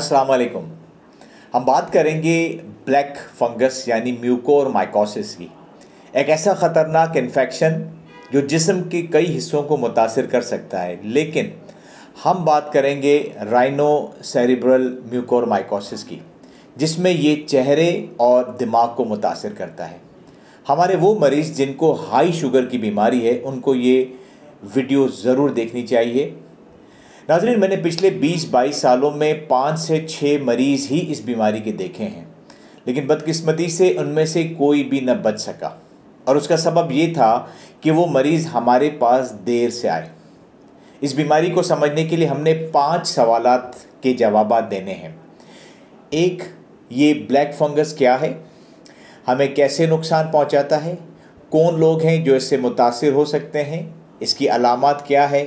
अस्सलाम वालेकुम। हम बात करेंगे ब्लैक फंगस यानी म्यूकोरमाइकोसिस की। एक ऐसा ख़तरनाक इन्फेक्शन जो जिस्म के कई हिस्सों को मुतासिर कर सकता है, लेकिन हम बात करेंगे राइनोसेरिब्रल म्यूकोरमाइकोसिस की, जिसमें ये चेहरे और दिमाग को मुतासिर करता है। हमारे वो मरीज़ जिनको हाई शुगर की बीमारी है, उनको ये वीडियो ज़रूर देखनी चाहिए। नाज़रीन, मैंने पिछले 20-22 सालों में 5 से 6 मरीज़ ही इस बीमारी के देखे हैं, लेकिन बदकिस्मती से उनमें से कोई भी न बच सका। और उसका सबब ये था कि वो मरीज़ हमारे पास देर से आए। इस बीमारी को समझने के लिए हमने 5 सवालात के जवाब देने हैं। एक, ये ब्लैक फंगस क्या है, हमें कैसे नुकसान पहुंचाता है, कौन लोग हैं जो इससे मुतासिर हो सकते हैं, इसकी अलामात क्या है,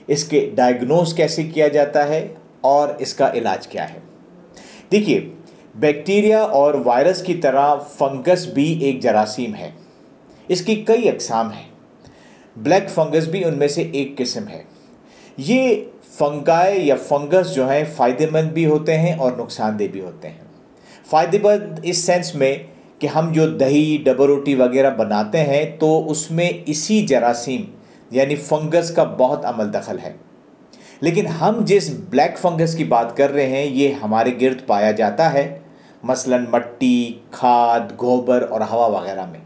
इसके डायग्नोस कैसे किया जाता है और इसका इलाज क्या है। देखिए, बैक्टीरिया और वायरस की तरह फंगस भी एक जरासीम है। इसकी कई अक़साम हैं। ब्लैक फंगस भी उनमें से एक किस्म है। ये फंगाई या फंगस जो हैं फ़ायदेमंद भी होते हैं और नुकसानदेह भी होते हैं। फ़ायदेमंद इस सेंस में कि हम जो दही, डबल रोटी वगैरह बनाते हैं तो उसमें इसी जरासीम यानी फंगस का बहुत अमल दखल है। लेकिन हम जिस ब्लैक फंगस की बात कर रहे हैं ये हमारे गिर्द पाया जाता है, मसलन मट्टी, खाद, गोबर और हवा वगैरह में।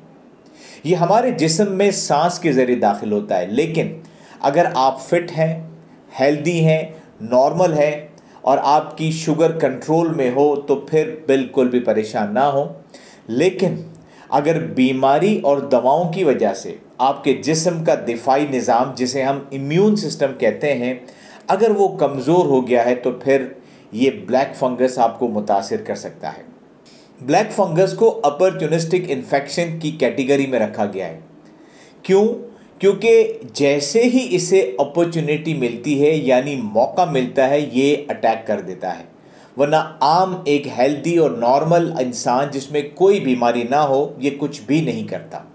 ये हमारे जिस्म में सांस के ज़रिए दाखिल होता है। लेकिन अगर आप फिट हैं, हेल्दी हैं, नॉर्मल हैं और आपकी शुगर कंट्रोल में हो तो फिर बिल्कुल भी परेशान ना हो। लेकिन अगर बीमारी और दवाओं की वजह से आपके जिस्म का दिफाई निज़ाम, जिसे हम इम्यून सिस्टम कहते हैं, अगर वो कमज़ोर हो गया है तो फिर ये ब्लैक फंगस आपको मुतासिर कर सकता है। ब्लैक फंगस को अपॉर्चुनिस्टिक इन्फेक्शन की कैटेगरी में रखा गया है। क्यों? क्योंकि जैसे ही इसे अपॉर्चुनिटी मिलती है यानी मौका मिलता है, ये अटैक कर देता है। वरना आम एक हेल्दी और नॉर्मल इंसान जिसमें कोई बीमारी ना हो, ये कुछ भी नहीं करता।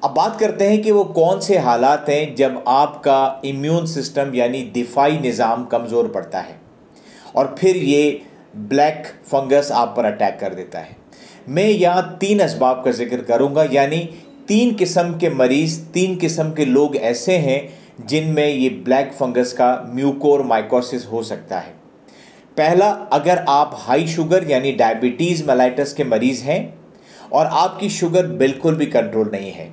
अब बात करते हैं कि वो कौन से हालात हैं जब आपका इम्यून सिस्टम यानी दिफाई निज़ाम कमज़ोर पड़ता है और फिर ये ब्लैक फंगस आप पर अटैक कर देता है। मैं यहाँ 3 असबाब का जिक्र करूँगा, यानी 3 किस्म के मरीज़, 3 किस्म के लोग ऐसे हैं जिनमें ये ब्लैक फंगस का म्यूकोरमाइकोसिस हो सकता है। पहला, अगर आप हाई शुगर यानी डायबिटीज़ मेलाइटस के मरीज़ हैं और आपकी शुगर बिल्कुल भी कंट्रोल नहीं है।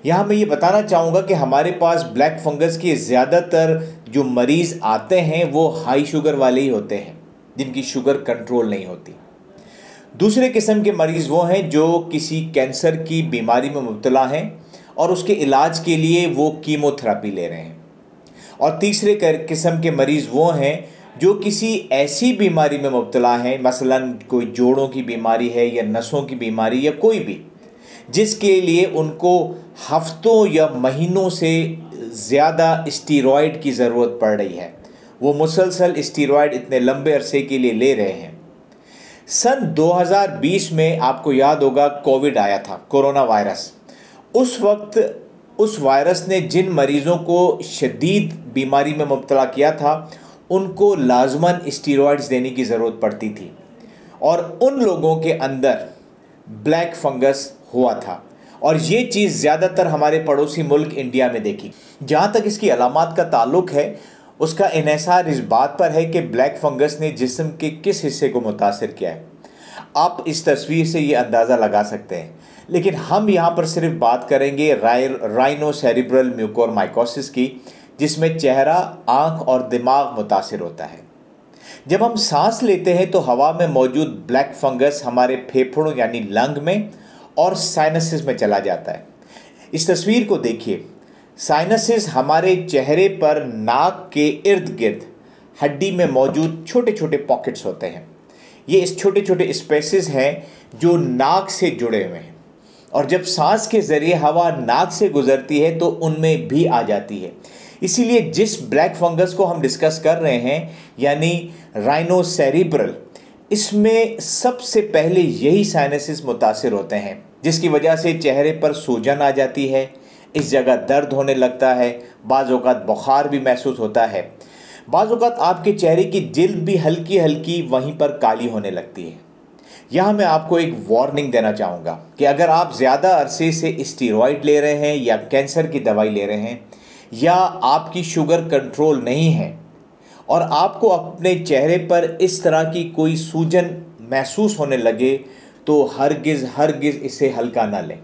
यहाँ मैं ये बताना चाहूँगा कि हमारे पास ब्लैक फंगस के ज़्यादातर जो मरीज़ आते हैं वो हाई शुगर वाले ही होते हैं, जिनकी शुगर कंट्रोल नहीं होती। दूसरे किस्म के मरीज़ वो हैं जो किसी कैंसर की बीमारी में मुब्तला हैं और उसके इलाज के लिए वो कीमोथेरेपी ले रहे हैं। और तीसरे किस्म के मरीज़ वो हैं जो किसी ऐसी बीमारी में मुब्तला हैं, मसलन कोई जोड़ों की बीमारी है या नसों की बीमारी या कोई भी, जिसके लिए उनको हफ्तों या महीनों से ज़्यादा स्टीरॉयड की ज़रूरत पड़ रही है। वो मुसलसल स्टीरॉयड इतने लंबे अरसे के लिए ले रहे हैं। सन 2020 में आपको याद होगा कोविड आया था, कोरोना वायरस। उस वक्त उस वायरस ने जिन मरीज़ों को शदीद बीमारी में मुब्तला किया था उनको लाजमन स्टीरॉयड्स देने की ज़रूरत पड़ती थी और उन लोगों के अंदर ब्लैक फंगस हुआ था। और ये चीज़ ज़्यादातर हमारे पड़ोसी मुल्क इंडिया में देखी। जहाँ तक इसकी अलामात का ताल्लुक़ है, उसका इन्हिसार इस बात पर है कि ब्लैक फंगस ने जिस्म के किस हिस्से को मुतासिर किया है। आप इस तस्वीर से ये अंदाज़ा लगा सकते हैं। लेकिन हम यहाँ पर सिर्फ बात करेंगे राइनोसेरिब्रल म्यूकोरमाइकोसिस की, जिसमें चेहरा, आँख और दिमाग मुतासिर होता है। जब हम सांस लेते हैं तो हवा में मौजूद ब्लैक फंगस हमारे फेफड़ों यानी लंग में और साइनसेस में चला जाता है। इस तस्वीर को देखिए। साइनसेस हमारे चेहरे पर नाक के इर्द गिर्द हड्डी में मौजूद छोटे छोटे पॉकेट्स होते हैं। ये इस छोटे छोटे स्पेसेस हैं जो नाक से जुड़े हुए हैं और जब सांस के ज़रिए हवा नाक से गुजरती है तो उनमें भी आ जाती है। इसीलिए जिस ब्लैक फंगस को हम डिस्कस कर रहे हैं यानी राइनोसेरिब्रल, इसमें सबसे पहले यही साइनसेस मुतासिर होते हैं, जिसकी वजह से चेहरे पर सूजन आ जाती है, इस जगह दर्द होने लगता है, बाज़ औक़ात बुखार भी महसूस होता है। बाज़ औक़ात आपके चेहरे की जिल्द भी हल्की हल्की वहीं पर काली होने लगती है। यहाँ मैं आपको एक वार्निंग देना चाहूँगा कि अगर आप ज़्यादा अरसे से स्टेरॉइड ले रहे हैं या कैंसर की दवाई ले रहे हैं या आपकी शुगर कंट्रोल नहीं है और आपको अपने चेहरे पर इस तरह की कोई सूजन महसूस होने लगे, तो हरगिज़ इसे हल्का ना लें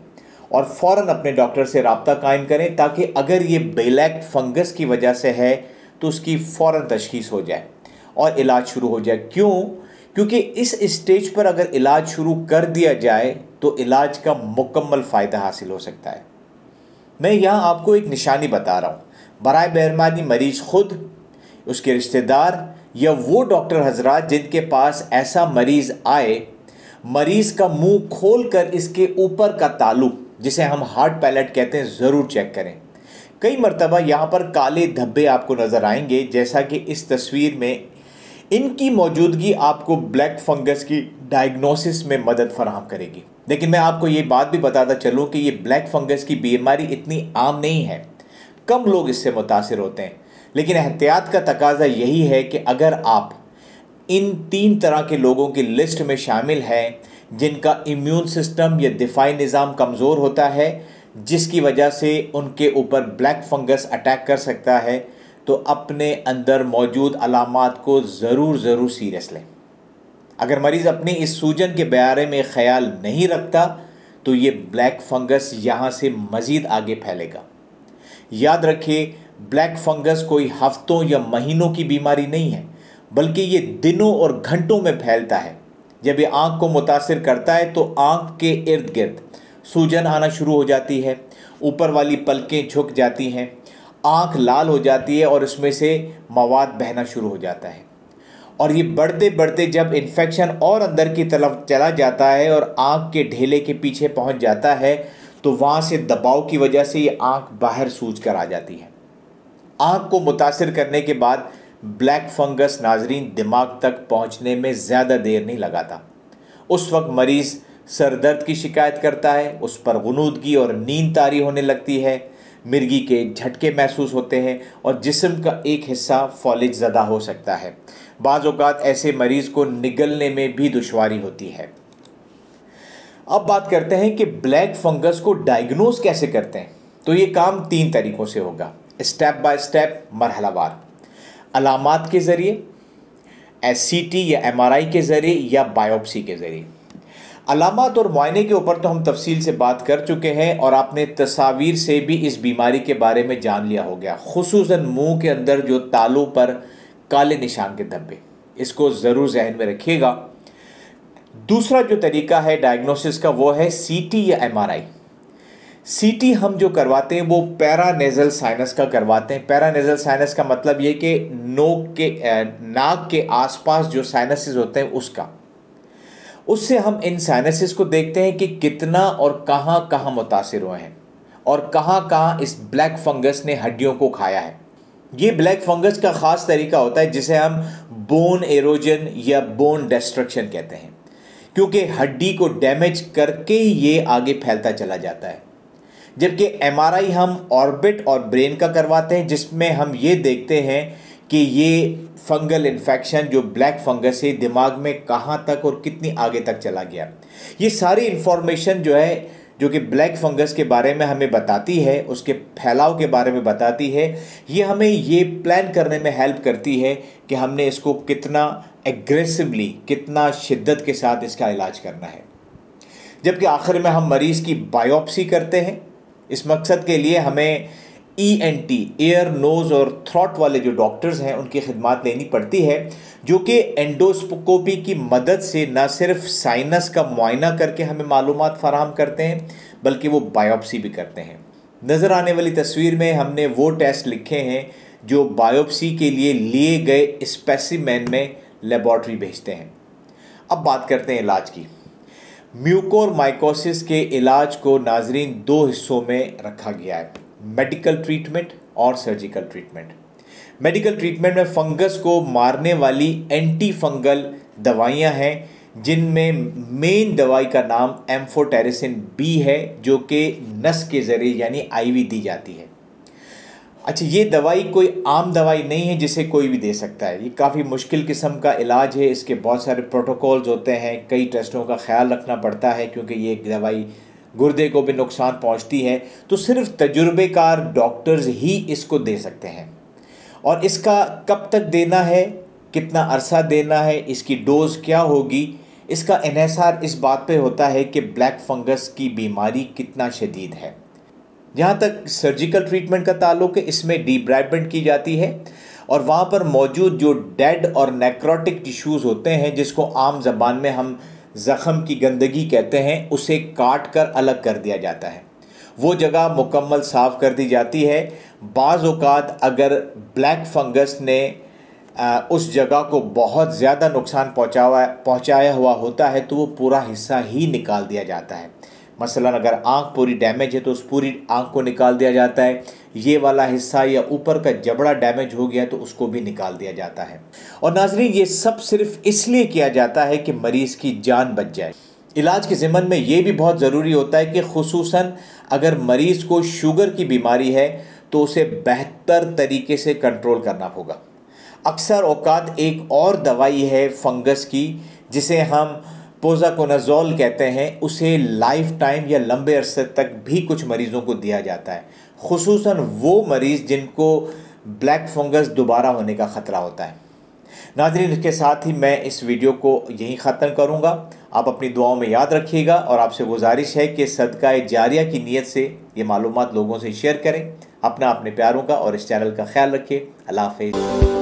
और फ़ौरन अपने डॉक्टर से रब्ता कायम करें, ताकि अगर ये ब्लैक फंगस की वजह से है तो उसकी फ़ौरन तशख़ीस हो जाए और इलाज शुरू हो जाए। क्यों? क्योंकि इस स्टेज पर अगर इलाज शुरू कर दिया जाए तो इलाज का मुकम्मल फ़ायदा हासिल हो सकता है। मैं यहाँ आपको एक निशानी बता रहा हूँ, बराए मेहरबानी मरीज़ ख़ुद, उसके रिश्तेदार या वो डॉक्टर हजरात जिनके पास ऐसा मरीज़ आए, मरीज़ का मुंह खोलकर इसके ऊपर का तालु, जिसे हम हार्ड पैलेट कहते हैं, ज़रूर चेक करें। कई मरतबा यहाँ पर काले धब्बे आपको नज़र आएंगे, जैसा कि इस तस्वीर में। इनकी मौजूदगी आपको ब्लैक फंगस की डायग्नोसिस में मदद फराहम करेगी। लेकिन मैं आपको ये बात भी बताता चलूँ कि ये ब्लैक फंगस की बीमारी इतनी आम नहीं है, कम लोग इससे मुतासिर होते हैं। लेकिन एहतियात का तकाजा यही है कि अगर आप इन 3 तरह के लोगों की लिस्ट में शामिल हैं, जिनका इम्यून सिस्टम या दिफाई निज़ाम कमज़ोर होता है, जिसकी वजह से उनके ऊपर ब्लैक फंगस अटैक कर सकता है, तो अपने अंदर मौजूद अलामात को ज़रूर सीरियस लें। अगर मरीज़ अपनी इस सूजन के बारे में ख्याल नहीं रखता तो ये ब्लैक फंगस यहाँ से मज़ीद आगे फैलेगा। याद रखिए, ब्लैक फंगस कोई हफ्तों या महीनों की बीमारी नहीं है, बल्कि ये दिनों और घंटों में फैलता है। जब ये आँख को मुतासिर करता है तो आँख के इर्द गिर्द सूजन आना शुरू हो जाती है, ऊपर वाली पलकें झुक जाती हैं, आँख लाल हो जाती है और उसमें से मवाद बहना शुरू हो जाता है। और ये बढ़ते बढ़ते जब इन्फेक्शन और अंदर की तरफ चला जाता है और आँख के ढेले के पीछे पहुँच जाता है, तो वहाँ से दबाव की वजह से ये आँख बाहर सूज कर आ जाती है। आँख को मुतासिर करने के बाद ब्लैक फंगस नाजरीन दिमाग तक पहुँचने में ज़्यादा देर नहीं लगाता। उस वक्त मरीज़ सर दर्द की शिकायत करता है, उस पर गुनूदगी और नींद तारी होने लगती है, मिर्गी के झटके महसूस होते हैं और जिस्म का एक हिस्सा फॉलिज ज़दा हो सकता है। बाज़ औक़ात ऐसे मरीज़ को निगलने में भी दुश्वारी होती है। अब बात करते हैं कि ब्लैक फंगस को डायग्नोज कैसे करते हैं। तो ये काम 3 तरीक़ों से होगा, स्टेप बाय स्टेप, मरहलावार। अलामात के ज़रिए, SCT या MRI के ज़रिए या बायोप्सी के ज़रिए। अलामात और मुआयने के ऊपर तो हम तफसील से बात कर चुके हैं और आपने तस्वीर से भी इस बीमारी के बारे में जान लिया हो गया, खुसूसन मुंह के अंदर जो तालू पर काले निशान के धब्बे, इसको ज़रूर जहन में रखिएगा। दूसरा जो तरीका है डायग्नोसिस का, वो है CT या MRI। CT हम जो करवाते हैं वो पैरानेज़ल साइनस का करवाते हैं। पैरानेज़ल साइनस का मतलब ये कि नाक के आसपास जो साइनसेस होते हैं उससे हम इन साइनसेस को देखते हैं कि कितना और कहाँ कहाँ मुतासिर हुए हैं और कहाँ कहाँ इस ब्लैक फंगस ने हड्डियों को खाया है। ये ब्लैक फंगस का ख़ास तरीका होता है जिसे हम बोन एरोजन या बोन डिस्ट्रक्शन कहते हैं, क्योंकि हड्डी को डैमेज करके ये आगे फैलता चला जाता है। जबकि MRI हम ऑर्बिट और ब्रेन का करवाते हैं, जिसमें हम ये देखते हैं कि ये फंगल इन्फेक्शन जो ब्लैक फंगस है दिमाग में कहाँ तक और कितनी आगे तक चला गया। ये सारी इन्फॉर्मेशन जो है, जो कि ब्लैक फंगस के बारे में हमें बताती है, उसके फैलाव के बारे में बताती है, ये हमें ये प्लान करने में हेल्प करती है कि हमने इसको कितना एग्रेसिवली, कितना शिद्दत के साथ इसका इलाज करना है। जबकि आखिर में हम मरीज़ की बायोप्सी करते हैं। इस मकसद के लिए हमें ENT, एयर, नोज़ और थ्रोट वाले जो डॉक्टर्स हैं उनकी खिदमत लेनी पड़ती है, जो कि एंडोस्कोपी की मदद से न सिर्फ साइनस का मुआयना करके हमें मालूमात फराहम करते हैं, बल्कि वो बायोप्सी भी करते हैं। नज़र आने वाली तस्वीर में हमने वो टेस्ट लिखे हैं जो बायोप्सी के लिए गए स्पेसिमेन में लेबॉर्ट्री भेजते हैं। अब बात करते हैं इलाज की। म्यूकोरमाइकोसिस के इलाज को नाजरीन 2 हिस्सों में रखा गया है, मेडिकल ट्रीटमेंट और सर्जिकल ट्रीटमेंट। मेडिकल ट्रीटमेंट में फंगस को मारने वाली एंटी फंगल दवाइयाँ हैं, जिनमें मेन दवाई का नाम एम्फोटेरिसिन B है, जो कि नस के ज़रिए यानी IV दी जाती है। अच्छा, ये दवाई कोई आम दवाई नहीं है जिसे कोई भी दे सकता है। ये काफ़ी मुश्किल किस्म का इलाज है। इसके बहुत सारे प्रोटोकॉल्स होते हैं, कई टेस्टों का ख्याल रखना पड़ता है क्योंकि ये दवाई गुर्दे को भी नुकसान पहुंचती है। तो सिर्फ तजुर्बेकार डॉक्टर्स ही इसको दे सकते हैं। और इसका कब तक देना है, कितना अरसा देना है, इसकी डोज़ क्या होगी, इसका इन्हिसार इस बात पे होता है कि ब्लैक फंगस की बीमारी कितना शदीद है। जहाँ तक सर्जिकल ट्रीटमेंट का ताल्लुक है, इसमें डीब्राइडमेंट की जाती है और वहाँ पर मौजूद जो डेड और नेक्रोटिक टिश्यूज़ होते हैं, जिसको आम ज़बान में हम ज़ख़म की गंदगी कहते हैं, उसे काट कर अलग कर दिया जाता है। वो जगह मुकम्मल साफ़ कर दी जाती है। बाज़ औक़ात अगर ब्लैक फंगस ने उस जगह को बहुत ज़्यादा नुकसान पहुँचाया हुआ होता है तो वो पूरा हिस्सा ही निकाल दिया जाता है। मसलन अगर आँख पूरी डैमेज है तो उस पूरी आँख को निकाल दिया जाता है। ये वाला हिस्सा या ऊपर का जबड़ा डैमेज हो गया तो उसको भी निकाल दिया जाता है। और नाज़रीन, ये सब सिर्फ इसलिए किया जाता है कि मरीज़ की जान बच जाए। इलाज के ज़िमन में ये भी बहुत ज़रूरी होता है कि खुसूसन अगर मरीज़ को शुगर की बीमारी है तो उसे बेहतर तरीके से कंट्रोल करना होगा। अक्सर औक़ात एक और दवाई है फंगस की जिसे हम पोज़ाकोनाज़ोल कहते हैं, उसे लाइफ टाइम या लंबे अरसे तक भी कुछ मरीज़ों को दिया जाता है, खुसूसन वो मरीज़ जिनको ब्लैक फंगस दोबारा होने का ख़तरा होता है। नाज़रीन, इसके साथ ही मैं इस वीडियो को यहीं ख़त्म करूँगा। आप अपनी दुआओं में याद रखिएगा और आपसे गुजारिश है कि सदका जारिया की नीयत से ये मालूमात लोगों से शेयर करें। अपने प्यारों का और इस चैनल का ख्याल रखिए। अल्लाह हाफ़िज़।